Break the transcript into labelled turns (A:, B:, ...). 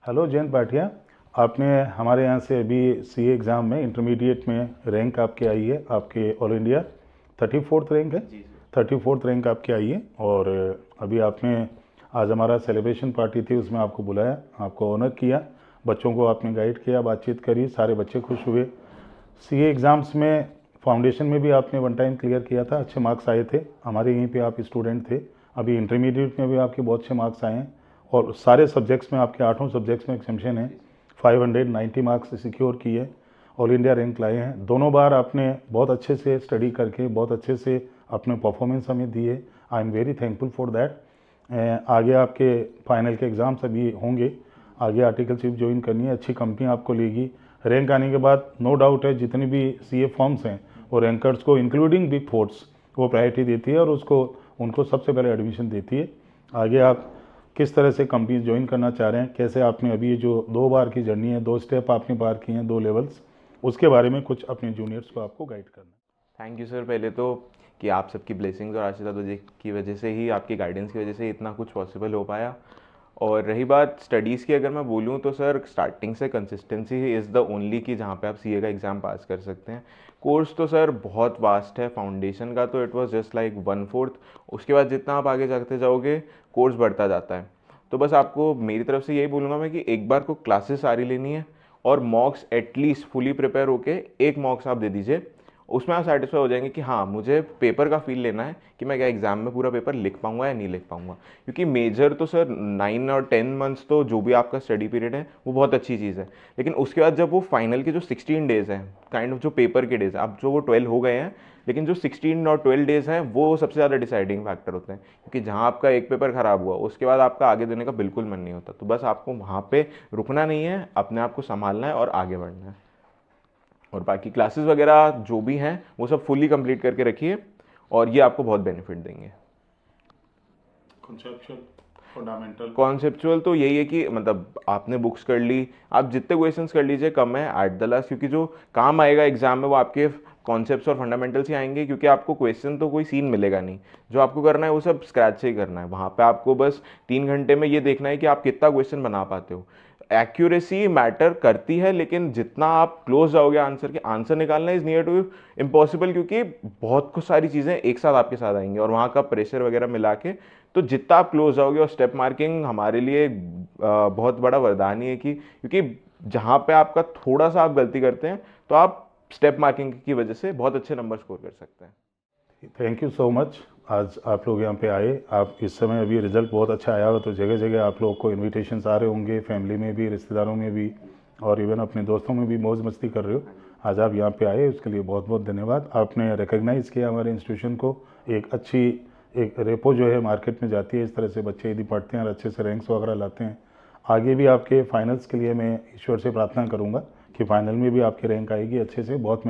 A: Hello Jayant Bhatia, आपने हमारे यहाँ से अभी सीए एग्ज़ाम में इंटरमीडिएट में रैंक आपकी आई है, आपके ऑल इंडिया 34th रैंक है।
B: जी
A: 34th रैंक आपकी आई है। और अभी आपने आज हमारा सेलिब्रेशन पार्टी थी, उसमें आपको बुलाया, आपको ऑनर किया, बच्चों को आपने गाइड किया, बातचीत करी, सारे बच्चे खुश हुए। सीए एग्ज़ाम्स में फाउंडेशन में भी आपने वन टाइम क्लियर किया था, अच्छे मार्क्स आए थे, हमारे यहीं पे आप स्टूडेंट थे। अभी इंटरमीडिएट में भी आपके बहुत अच्छे मार्क्स आए हैं और सारे सब्जेक्ट्स में आपके 8 सब्जेक्ट्स में एग्जामिशन है। 590 मार्क्स सिक्योर किए, ऑल इंडिया रैंक लाए हैं। दोनों बार आपने बहुत अच्छे से स्टडी करके बहुत अच्छे से अपने परफॉर्मेंस हमें दिए। I am very thankful for that. आगे आपके फाइनल के एग्ज़ाम्स अभी होंगे, आगे आर्टिकलशिप ज्वाइन करनी है, अच्छी कंपनी आपको लेगी। रैंक आने के बाद नो डाउट है जितनी भी सीए फॉर्म्स हैं वो रैंकर्स को इंक्लूडिंग बिग फोर्स वो प्रायोरिटी देती है और उसको उनको सबसे पहले एडमिशन देती है। आगे आप किस तरह से कंपनी ज्वाइन करना चाह रहे हैं, कैसे आपने अभी जो 2 बार की जर्नी है, 2 स्टेप आपने पार किए हैं, 2 लेवल्स, उसके बारे में कुछ अपने जूनियर्स को आपको गाइड करना है।
B: Thank you sir. पहले तो कि आप सबकी ब्लेसिंग्स और आशीर्वाद की वजह से ही, आपकी गाइडेंस की वजह से इतना कुछ पॉसिबल हो पाया। और रही बात स्टडीज़ की, अगर मैं बोलूँ तो सर स्टार्टिंग से consistency he is the only कि जहाँ पे आप सीए का एग्ज़ाम पास कर सकते हैं। कोर्स तो सर बहुत वास्ट है। फाउंडेशन का तो इट वाज जस्ट लाइक 1/4। उसके बाद जितना आप आगे जाते जाओगे कोर्स बढ़ता जाता है। तो बस आपको मेरी तरफ से यही बोलूँगा मैं कि एक बार को क्लासेस सारी लेनी है और मॉक्स एटलीस्ट फुली प्रिपेयर होके एक मॉक्स आप दे दीजिए। उसमें आप सेटिस्फाई हो जाएंगे कि हाँ, मुझे पेपर का फील लेना है कि मैं क्या एग्जाम में पूरा पेपर लिख पाऊंगा या नहीं लिख पाऊंगा। क्योंकि मेजर तो सर 9 और 10 मंथ्स तो जो भी आपका स्टडी पीरियड है वो बहुत अच्छी चीज़ है, लेकिन उसके बाद जब वो फाइनल के जो 16 डेज़ हैं, काइंड ऑफ जो पेपर के डेज़, अब जो वो 12 हो गए हैं, लेकिन जो 16 और 12 डेज़ हैं वो सबसे ज़्यादा डिसाइडिंग फैक्टर होते हैं। क्योंकि जहाँ आपका एक पेपर ख़राब हुआ उसके बाद आपका आगे देने का बिल्कुल मन नहीं होता। तो बस आपको वहाँ पे रुकना नहीं है, अपने आप को संभालना है और आगे बढ़ना है। और बाकी क्लासेस वगैरह जो भी हैं वो सब फुल्ली कंप्लीट करके रखिए और ये आपको बहुत बेनिफिट देंगे। कॉन्सेप्चुअल तो यही है कि मतलब आपने बुक्स कर ली, आप जितने क्वेश्चंस कर लीजिए कम है एट द लास्ट, क्योंकि जो काम आएगा एग्जाम में वो आपके कॉन्सेप्ट्स और फंडामेंटल्स ही आएंगे। क्योंकि आपको क्वेश्चन तो कोई सीन मिलेगा नहीं, जो आपको करना है वो सब स्क्रैच से ही करना है। वहाँ पे आपको बस 3 घंटे में ये देखना है कि आप कितना क्वेश्चन बना पाते हो। एक्यूरेसी मैटर करती है, लेकिन जितना आप क्लोज जाओगे आंसर के, आंसर निकालना इज नियर टू इम्पॉसिबल, क्योंकि बहुत कुछ सारी चीज़ें एक साथ आपके साथ आएंगी और वहाँ का प्रेशर वगैरह मिला के तो जितना आप क्लोज जाओगे। और स्टेप मार्किंग हमारे लिए बहुत बड़ा वरदान ही है कि क्योंकि जहाँ पे आपका थोड़ा सा आप गलती करते हैं तो आप स्टेप मार्किंग की वजह से बहुत अच्छे नंबर स्कोर कर सकते हैं।
A: Thank you so much. आज आप लोग यहाँ पे आए, आप इस समय अभी रिजल्ट बहुत अच्छा आया हो तो जगह जगह आप लोग को इनविटेशंस आ रहे होंगे, फैमिली में भी, रिश्तेदारों में भी, और इवन अपने दोस्तों में भी मौज मस्ती कर रहे हो। आज आप यहाँ पे आए उसके लिए बहुत बहुत धन्यवाद। आपने रिकग्नाइज़ किया हमारे इंस्टीट्यूशन को। एक अच्छी एक रेपो जो है मार्केट में जाती है, इस तरह से बच्चे यदि पढ़ते हैं और अच्छे से रैंक्स वगैरह लाते हैं, आगे भी आपके फाइनल्स के लिए मैं ईश्वर से प्रार्थना करूँगा कि फाइनल में भी आपकी रैंक आएगी अच्छे से। बहुत